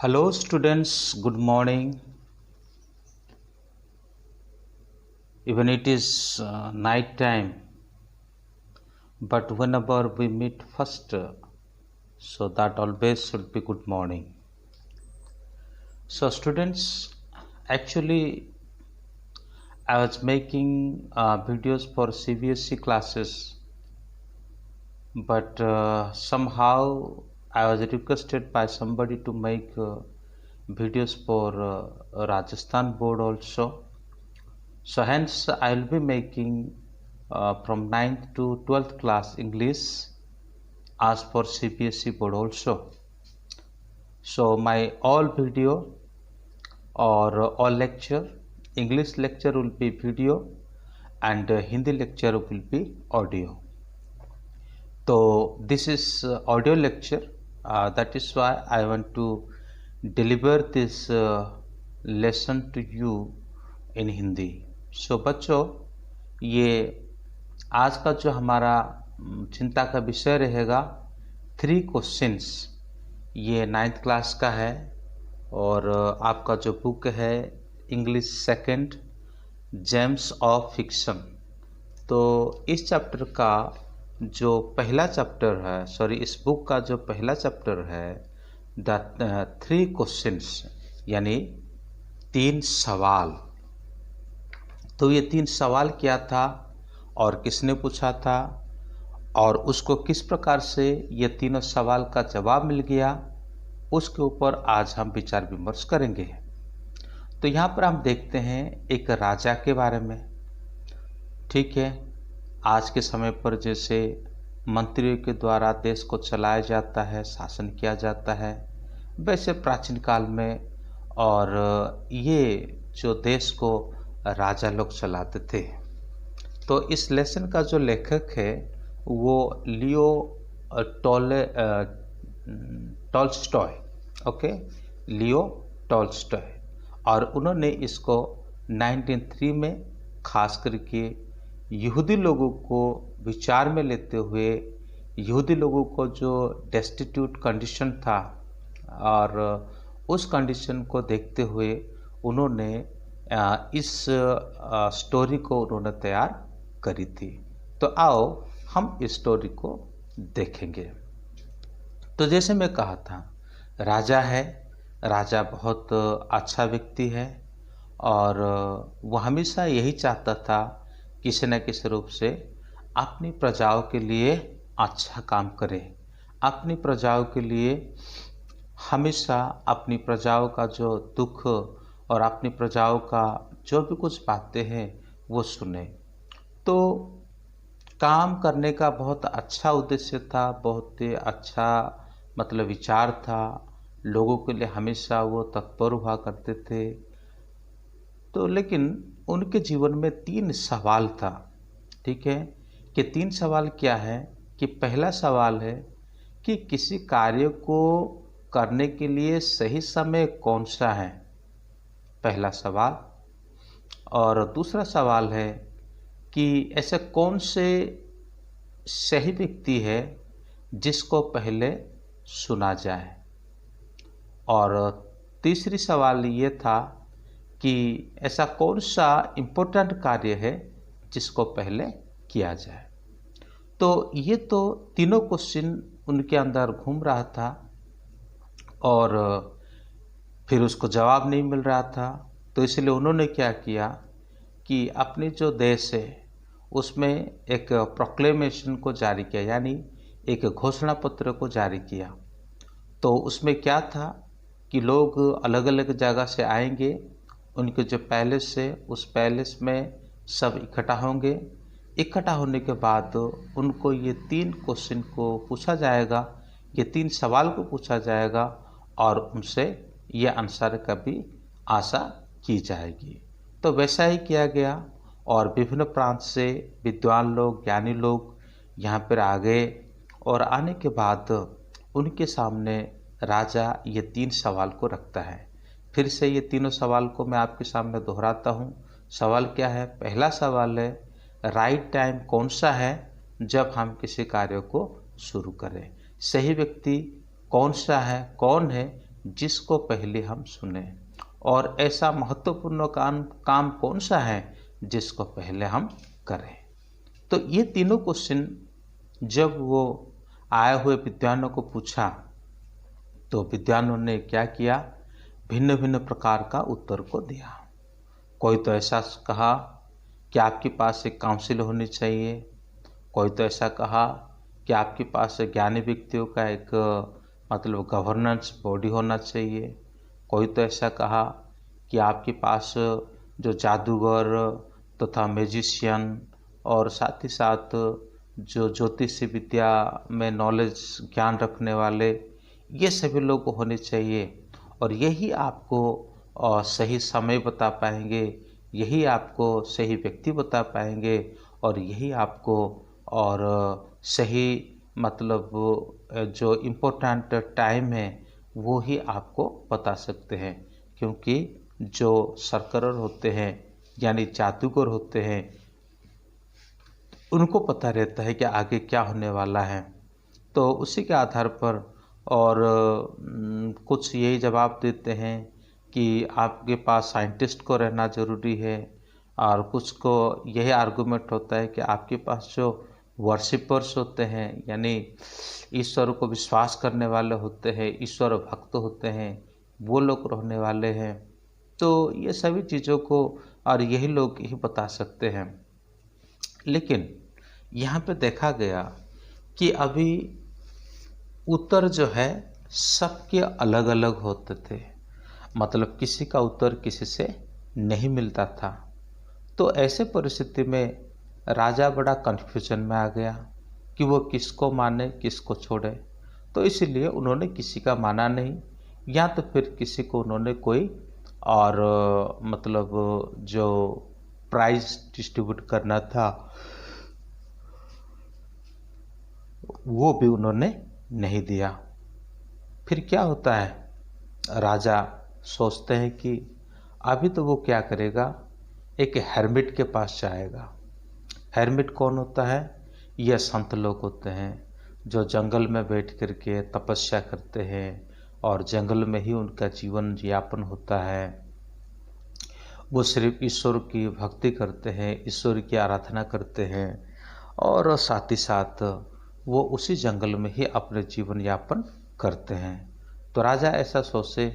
Hello, students. Good morning. Even it is night time, but whenever we meet first, so that always should be good morning. So, students, actually, I was making videos for CBSE classes, but somehow I was requested by somebody to make videos for Rajasthan board also. So hence I will be making from 9th to 12th class English as for CBSE board also. So my all video or all lecture, English lecture will be video and Hindi lecture will be audio. So this is audio lecture. That is why I want to deliver this lesson to you in Hindi. So बच्चों, ये आज का जो हमारा चिंता का विषय रहेगा 3 क्वेश्चंस। ये 9th क्लास का है और आपका जो बुक है English second James of fiction. तो इस चैप्टर का जो पहला चैप्टर है, इस बुक का जो पहला चैप्टर है द 3 क्वेश्चंस, यानी 3 सवाल। तो ये 3 सवाल क्या था और किसने पूछा था और उसको किस प्रकार से ये तीनों सवाल का जवाब मिल गया, उसके ऊपर आज हम विचार विमर्श करेंगे। तो यहाँ पर हम देखते हैं एक राजा के बारे में। ठीक है, आज के समय पर जैसे मंत्रियों के द्वारा देश को चलाया जाता है, शासन किया जाता है, वैसे प्राचीन काल में और ये जो देश को राजा लोग चलाते थे। तो इस लेसन का जो लेखक है वो Leo Tolstoy, okay, Leo Tolstoy, और उन्होंने इसको 1903 में खास करके यहूदी लोगों को विचार में लेते हुए, यहूदी लोगों को जो डेस्टिट्यूट कंडीशन था और उस कंडीशन को देखते हुए उन्होंने इस स्टोरी को उन्होंने तैयार करी थी। तो आओ हम इस स्टोरी को देखेंगे। तो जैसे मैं कहा था, राजा है, राजा बहुत अच्छा व्यक्ति है और वो हमेशा यही चाहता था किसी न किसी रूप से अपनी प्रजाओं के लिए अच्छा काम करे, अपनी प्रजाओं के लिए हमेशा अपनी प्रजाओं का जो दुख और अपनी प्रजाओं का जो भी कुछ बातें हैं वो सुने। तो काम करने का बहुत अच्छा उद्देश्य था, बहुत ही अच्छा मतलब विचार था, लोगों के लिए हमेशा वो तत्पर हुआ करते थे। तो लेकिन उनके जीवन में 3 सवाल था। ठीक है, कि 3 सवाल क्या है कि पहला सवाल है कि किसी कार्य को करने के लिए सही समय कौन सा है, पहला सवाल। और दूसरा सवाल है कि ऐसे कौन से सही व्यक्ति है जिसको पहले सुना जाए। और तीसरी सवाल ये था कि ऐसा कौन सा इम्पोर्टेंट कार्य है जिसको पहले किया जाए। तो ये तो तीनों क्वेश्चन उनके अंदर घूम रहा था और फिर उसको जवाब नहीं मिल रहा था। तो इसलिए उन्होंने क्या किया कि अपने जो देश है उसमें एक प्रोक्लेमेशन को जारी किया, यानी एक घोषणा पत्र को जारी किया। तो उसमें क्या था कि लोग अलग अलग जगह से आएंगे, उनके जो पैलेस है उस पैलेस में सब इकट्ठा होंगे। इकट्ठा होने के बाद उनको ये 3 क्वेश्चन को पूछा जाएगा, ये 3 सवाल को पूछा जाएगा और उनसे ये आंसर का भी आशा की जाएगी। तो वैसा ही किया गया और विभिन्न प्रांत से विद्वान लोग, ज्ञानी लोग यहाँ पर आ गए और आने के बाद उनके सामने राजा ये 3 सवाल को रखता है। फिर से ये तीनों सवाल को मैं आपके सामने दोहराता हूँ। सवाल क्या है? पहला सवाल है राइट टाइम कौन सा है जब हम किसी कार्य को शुरू करें। सही व्यक्ति कौन सा है, कौन है जिसको पहले हम सुने, और ऐसा महत्वपूर्ण काम कौन सा है जिसको पहले हम करें। तो ये तीनों क्वेश्चन जब वो आए हुए विद्वानों को पूछा तो विद्वानों ने क्या किया, भिन्न भिन्न प्रकार का उत्तर को दिया। कोई तो ऐसा कहा कि आपके पास एक काउंसिल होनी चाहिए, कोई तो ऐसा कहा कि आपके पास ज्ञानी व्यक्तियों का एक मतलब गवर्नेंस बॉडी होना चाहिए, कोई तो ऐसा कहा कि आपके पास जो जादूगर तथा मैजिशियन और साथ ही साथ जो ज्योतिष विद्या में नॉलेज ज्ञान रखने वाले, ये सभी लोग होने चाहिए, और यही आपको सही समय बता पाएंगे, यही आपको सही व्यक्ति बता पाएंगे, और यही आपको और सही मतलब जो इम्पोर्टेंट टाइम है वो ही आपको बता सकते हैं। क्योंकि जो सरकरर होते हैं यानी जादूगर होते हैं, उनको पता रहता है कि आगे क्या होने वाला है। तो उसी के आधार पर और कुछ यही जवाब देते हैं कि आपके पास साइंटिस्ट को रहना ज़रूरी है, और कुछ को यही आर्गूमेंट होता है कि आपके पास जो वर्शिपर्स होते हैं यानी ईश्वर को विश्वास करने वाले होते हैं, ईश्वर भक्त होते हैं, वो लोग रहने वाले हैं। तो ये सभी चीज़ों को और यही लोग ही बता सकते हैं। लेकिन यहाँ पे देखा गया कि अभी उत्तर जो है सबके अलग अलग होते थे, मतलब किसी का उत्तर किसी से नहीं मिलता था। तो ऐसे परिस्थिति में राजा बड़ा कन्फ्यूजन में आ गया कि वो किसको माने किसको छोड़े। तो इसलिए उन्होंने किसी का माना नहीं, या तो फिर किसी को उन्होंने कोई और मतलब जो प्राइज डिस्ट्रीब्यूट करना था वो भी उन्होंने नहीं दिया। फिर क्या होता है, राजा सोचते हैं कि अभी तो वो क्या करेगा, एक हेर्मिट के पास जाएगा। हेर्मिट कौन होता है, यह संत लोग होते हैं जो जंगल में बैठ कर के तपस्या करते हैं और जंगल में ही उनका जीवन यापन होता है। वो सिर्फ ईश्वर की भक्ति करते हैं, ईश्वर की आराधना करते हैं, और साथ ही साथ वो उसी जंगल में ही अपने जीवन यापन करते हैं। तो राजा ऐसा सोचे,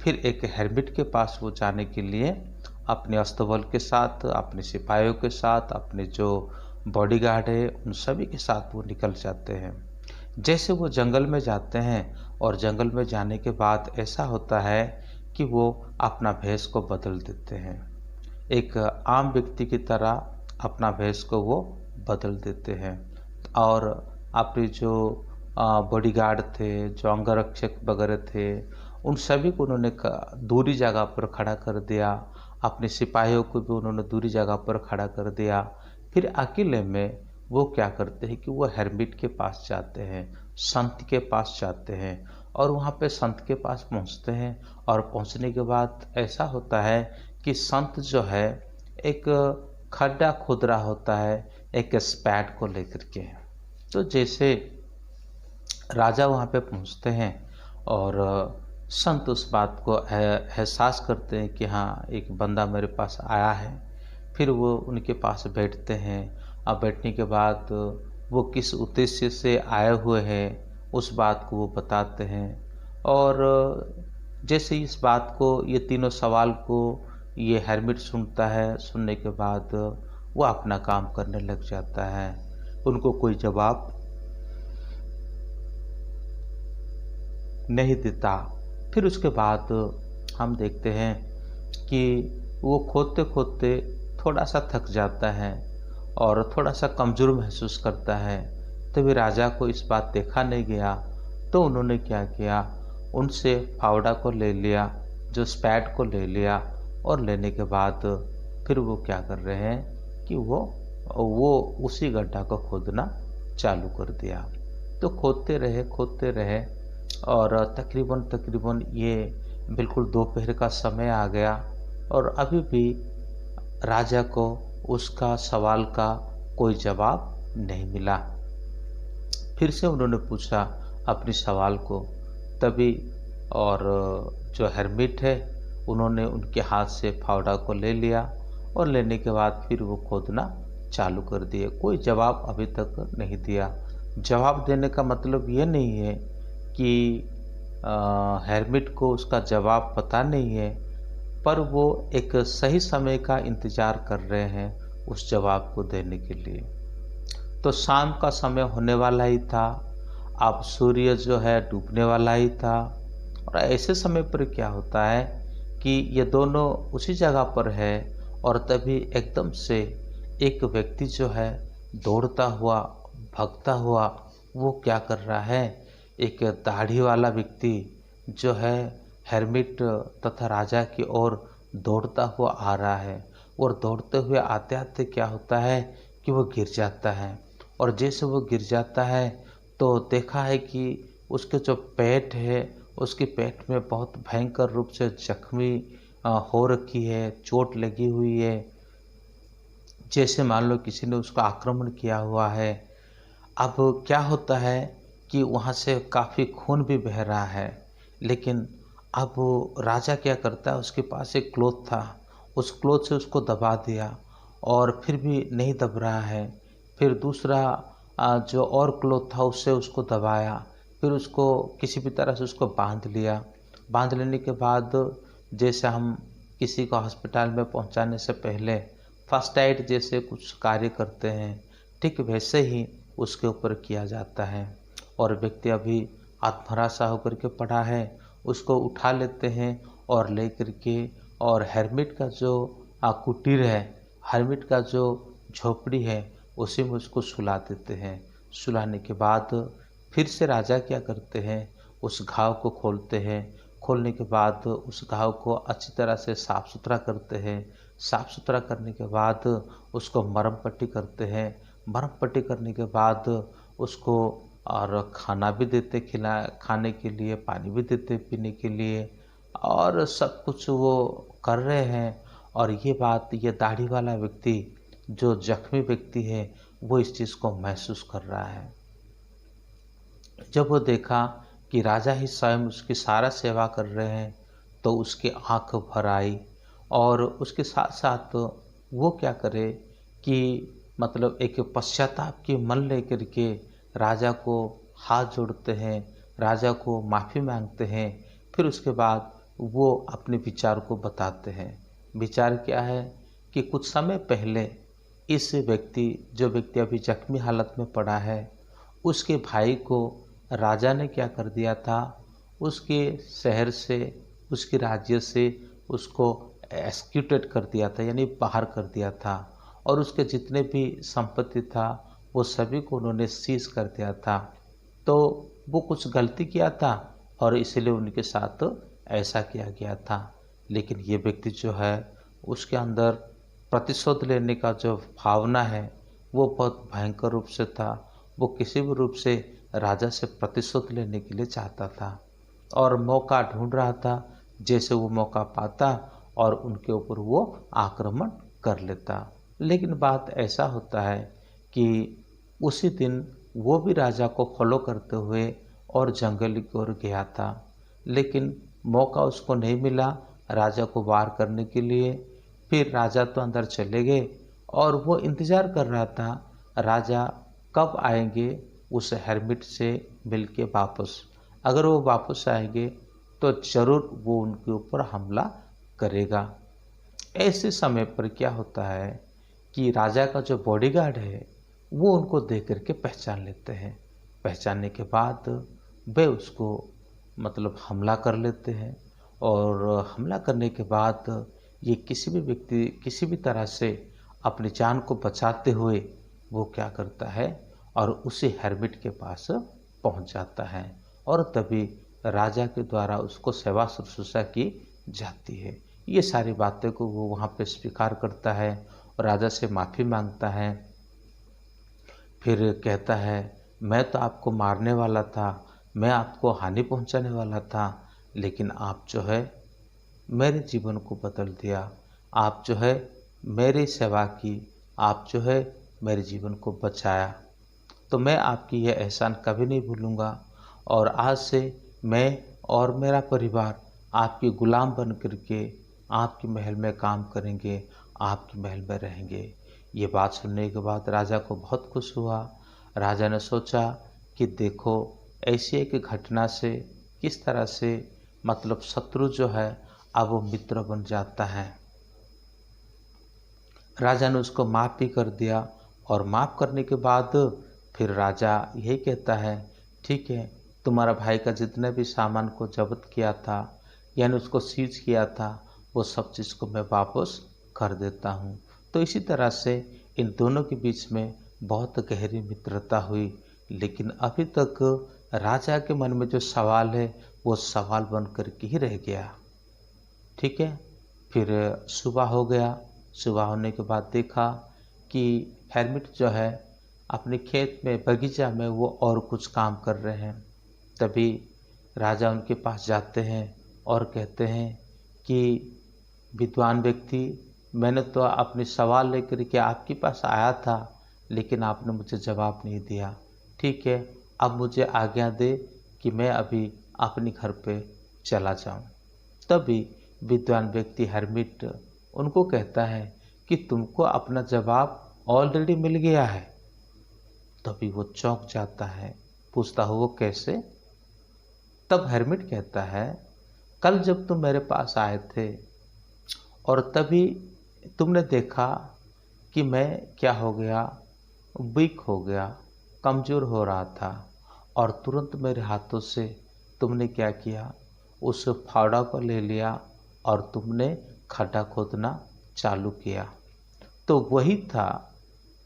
फिर एक हेर्मिट के पास वो जाने के लिए अपने अस्तबल के साथ, अपने सिपाहियों के साथ, अपने जो बॉडीगार्ड है उन सभी के साथ वो निकल जाते हैं। जैसे वो जंगल में जाते हैं और जंगल में जाने के बाद ऐसा होता है कि वो अपना भेष को बदल देते हैं, एक आम व्यक्ति की तरह अपना भेष को वो बदल देते हैं, और अपने जो बॉडीगार्ड थे, जो अंगरक्षक वगैरह थे, उन सभी को उन्होंने दूरी जगह पर खड़ा कर दिया, अपने सिपाहियों को भी उन्होंने दूरी जगह पर खड़ा कर दिया। फिर अकेले में वो क्या करते हैं कि वो हेर्मिट के पास जाते हैं, संत के पास जाते हैं, और वहाँ पे संत के पास पहुँचते हैं, और पहुँचने के बाद ऐसा होता है कि संत जो है एक खड्डा खोद रहा होता है एक स्पैड को लेकर के। तो जैसे राजा वहाँ पे पहुँचते हैं और संत उस बात को एहसास करते हैं कि हाँ एक बंदा मेरे पास आया है, फिर वो उनके पास बैठते हैं। अब बैठने के बाद वो किस उद्देश्य से आए हुए हैं उस बात को वो बताते हैं, और जैसे इस बात को, ये तीनों सवाल को ये हेर्मिट सुनता है, सुनने के बाद वो अपना काम करने लग जाता है, उनको कोई जवाब नहीं देता। फिर उसके बाद हम देखते हैं कि वो खोदते खोदते थोड़ा सा थक जाता है और थोड़ा सा कमज़ोर महसूस करता है। तभी राजा को इस बात देखा नहीं गया, तो उन्होंने क्या किया, उनसे फावड़ा को ले लिया, जो स्पैड को ले लिया, और लेने के बाद फिर वो क्या कर रहे हैं कि वो उसी गड्ढा को खोदना चालू कर दिया। तो खोदते रहे और तकरीबन ये बिल्कुल दोपहर का समय आ गया, और अभी भी राजा को उसका सवाल का कोई जवाब नहीं मिला। फिर से उन्होंने पूछा अपने सवाल को, तभी और जो हेर्मिट है उन्होंने उनके हाथ से फावड़ा को ले लिया और लेने के बाद फिर वो खोदना चालू कर दिए। कोई जवाब अभी तक नहीं दिया। जवाब देने का मतलब ये नहीं है कि हेर्मिट को उसका जवाब पता नहीं है, पर वो एक सही समय का इंतज़ार कर रहे हैं उस जवाब को देने के लिए। तो शाम का समय होने वाला ही था, अब सूर्य जो है डूबने वाला ही था। और ऐसे समय पर क्या होता है कि ये दोनों उसी जगह पर है और तभी एकदम से एक व्यक्ति जो है दौड़ता हुआ, भागता हुआ, वो क्या कर रहा है, एक दाढ़ी वाला व्यक्ति जो है हेर्मिट तथा राजा की ओर दौड़ता हुआ आ रहा है। और दौड़ते हुए आते आते क्या होता है कि वो गिर जाता है। और जैसे वो गिर जाता है तो देखा है कि उसके जो पेट है, उसकी पेट में बहुत भयंकर रूप से जख्मी हो रखी है, चोट लगी हुई है, जैसे मान लो किसी ने उसका आक्रमण किया हुआ है। अब क्या होता है कि वहाँ से काफ़ी खून भी बह रहा है, लेकिन अब राजा क्या करता है, उसके पास एक क्लॉथ था, उस क्लॉथ से उसको दबा दिया और फिर भी नहीं दब रहा है। फिर दूसरा जो और क्लॉथ था उससे उसको दबाया, फिर उसको किसी भी तरह से उसको बांध लिया। बांध लेने के बाद जैसे हम किसी को अस्पताल में पहुंचाने से पहले फर्स्ट एड जैसे कुछ कार्य करते हैं, ठीक वैसे ही उसके ऊपर किया जाता है। और व्यक्ति अभी आत्महरा होकर के पड़ा है, उसको उठा लेते हैं और ले करके और हेर्मिट का जो कुटीर है, हेर्मिट का जो झोपड़ी है, उसी में उसको सुला देते हैं। सुलाने के बाद फिर से राजा क्या करते हैं, उस घाव को खोलते हैं। खोलने के बाद उस घाव को अच्छी तरह से साफ़ सुथरा करते हैं। साफ़ सुथरा करने के बाद उसको मरहम पट्टी करते हैं। मरहम पट्टी करने के बाद उसको और खाना भी देते, खाने के लिए, पानी भी देते पीने के लिए, और सब कुछ वो कर रहे हैं। और ये बात, ये दाढ़ी वाला व्यक्ति जो जख्मी व्यक्ति है, वो इस चीज़ को महसूस कर रहा है। जब वो देखा कि राजा ही स्वयं उसकी सारा सेवा कर रहे हैं, तो उसकी आंख भर आई। और उसके साथ साथ वो क्या करे कि मतलब एक पश्चाताप की मन लेकर के राजा को हाथ जोड़ते हैं, राजा को माफ़ी मांगते हैं। फिर उसके बाद वो अपने विचार को बताते हैं। विचार क्या है कि कुछ समय पहले इस व्यक्ति, जो व्यक्ति अभी जख्मी हालत में पड़ा है, उसके भाई को राजा ने क्या कर दिया था, उसके शहर से, उसके राज्य से उसको एक्सक्यूटेड कर दिया था, यानी बाहर कर दिया था। और उसके जितने भी संपत्ति था वो सभी को उन्होंने सीज कर दिया था। तो वो कुछ गलती किया था और इसलिए उनके साथ ऐसा किया गया था। लेकिन ये व्यक्ति जो है, उसके अंदर प्रतिशोध लेने का जो भावना है वो बहुत भयंकर रूप से था। वो किसी भी रूप से राजा से प्रतिशोध लेने के लिए चाहता था और मौका ढूंढ रहा था। जैसे वो मौका पाता और उनके ऊपर वो आक्रमण कर लेता। लेकिन बात ऐसा होता है कि उसी दिन वो भी राजा को फॉलो करते हुए और जंगल की ओर गया था, लेकिन मौका उसको नहीं मिला राजा को वार करने के लिए। फिर राजा तो अंदर चले गए और वो इंतज़ार कर रहा था राजा कब आएंगे उस हेर्मिट से मिल के वापस। अगर वो वापस आएंगे तो ज़रूर वो उनके ऊपर हमला करेगा। ऐसे समय पर क्या होता है कि राजा का जो बॉडीगार्ड है वो उनको देख करके पहचान लेते हैं। पहचानने के बाद वे उसको मतलब हमला कर लेते हैं। और हमला करने के बाद ये किसी भी व्यक्ति किसी भी तरह से अपनी जान को बचाते हुए वो क्या करता है और उसी हेर्मिट के पास पहुंच जाता है। और तभी राजा के द्वारा उसको सेवा शुश्रूषा की जाती है। ये सारी बातें को वो वहाँ पे स्वीकार करता है और राजा से माफ़ी मांगता है। फिर कहता है, मैं तो आपको मारने वाला था, मैं आपको हानि पहुंचाने वाला था, लेकिन आप जो है मेरे जीवन को बदल दिया। आप जो है मेरी सेवा की, आप जो है मेरे जीवन को बचाया। तो मैं आपकी यह एहसान कभी नहीं भूलूंगा। और आज से मैं और मेरा परिवार आपके गुलाम बन करके आपके महल में काम करेंगे, आपके महल में रहेंगे। ये बात सुनने के बाद राजा को बहुत खुश हुआ। राजा ने सोचा कि देखो ऐसी एक घटना से किस तरह से मतलब शत्रु जो है अब वो मित्र बन जाता है। राजा ने उसको माफ़ भी कर दिया और माफ़ करने के बाद फिर राजा यही कहता है, ठीक है, तुम्हारा भाई का जितने भी सामान को जब्त किया था यानी उसको सीज किया था, वो सब चीज़ को मैं वापस कर देता हूँ। तो इसी तरह से इन दोनों के बीच में बहुत गहरी मित्रता हुई। लेकिन अभी तक राजा के मन में जो सवाल है वो सवाल बन कर के ही रह गया। ठीक है, फिर सुबह हो गया। सुबह होने के बाद देखा कि हेर्मिट जो है अपने खेत में बगीचा में वो और कुछ काम कर रहे हैं। तभी राजा उनके पास जाते हैं और कहते हैं कि विद्वान व्यक्ति, मैंने तो अपने सवाल लेकर के आपके पास आया था लेकिन आपने मुझे जवाब नहीं दिया। ठीक है, अब मुझे आज्ञा दे कि मैं अभी अपने घर पे चला जाऊं। तभी विद्वान व्यक्ति हेर्मिट उनको कहता है कि तुमको अपना जवाब ऑलरेडी मिल गया है। तभी वो चौंक जाता है, पूछता है वो कैसे? तब हेर्मिट कहता है, कल जब तुम मेरे पास आए थे और तभी तुमने देखा कि मैं क्या हो गया, वीक हो गया, कमज़ोर हो रहा था और तुरंत मेरे हाथों से तुमने क्या किया, उस फावड़ा को ले लिया और तुमने खड्डा खोदना चालू किया। तो वही था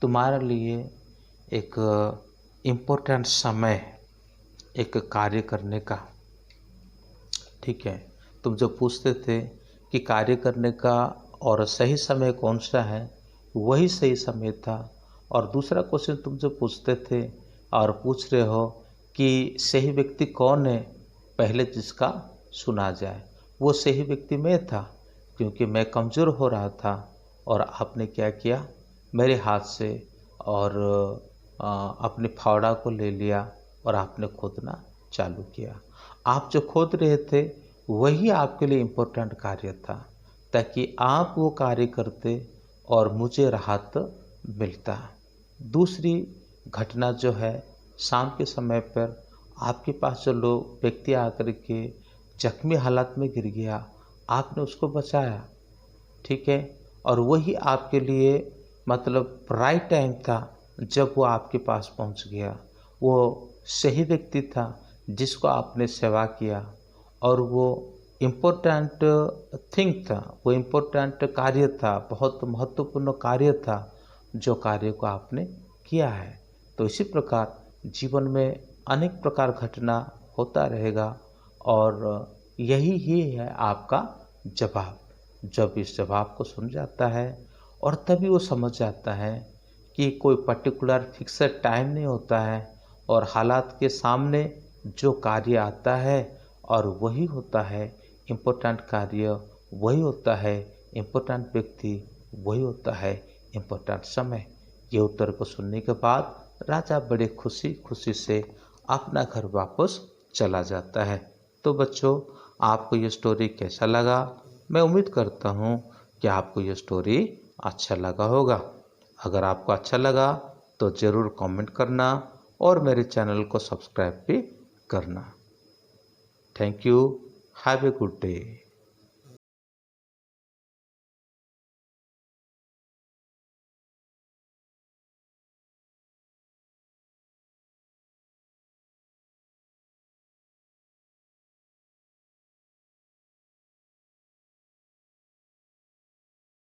तुम्हारे लिए एक इम्पोर्टेंट समय एक कार्य करने का। ठीक है, तुम जो पूछते थे कि कार्य करने का और सही समय कौन सा है, वही सही समय था। और दूसरा क्वेश्चन तुम जो पूछते थे और पूछ रहे हो कि सही व्यक्ति कौन है पहले जिसका सुना जाए, वो सही व्यक्ति मैं था, क्योंकि मैं कमज़ोर हो रहा था और आपने क्या किया, मेरे हाथ से और अपने फावड़ा को ले लिया और आपने खोदना चालू किया। आप जो खोद रहे थे वही आपके लिए इम्पोर्टेंट कार्य था, ताकि आप वो कार्य करते और मुझे राहत मिलता। दूसरी घटना जो है, शाम के समय पर आपके पास जो लोग व्यक्ति आकर के जख्मी हालत में गिर गया, आपने उसको बचाया। ठीक है, और वही आपके लिए मतलब राइट टाइम था जब वो आपके पास पहुंच गया। वो सही व्यक्ति था जिसको आपने सेवा किया और वो इम्पोर्टेंट थिंग था, वो इम्पोर्टेंट कार्य था, बहुत महत्वपूर्ण कार्य था जो कार्य को आपने किया है। तो इसी प्रकार जीवन में अनेक प्रकार घटना होता रहेगा और यही ही है आपका जवाब। जब इस जवाब को सुन जाता है और तभी वो समझ जाता है कि कोई पर्टिकुलर फिक्सड टाइम नहीं होता है और हालात के सामने जो कार्य आता है और वही होता है इम्पोर्टेंट कार्य, वही होता है इम्पोर्टेंट व्यक्ति, वही होता है इम्पोर्टेंट समय। ये उत्तर को सुनने के बाद राजा बड़े खुशी खुशी से अपना घर वापस चला जाता है। तो बच्चों, आपको ये स्टोरी कैसा लगा? मैं उम्मीद करता हूँ कि आपको ये स्टोरी अच्छा लगा होगा। अगर आपको अच्छा लगा तो ज़रूर कमेंट करना और मेरे चैनल को सब्सक्राइब भी करना। Thank you. Have a good day.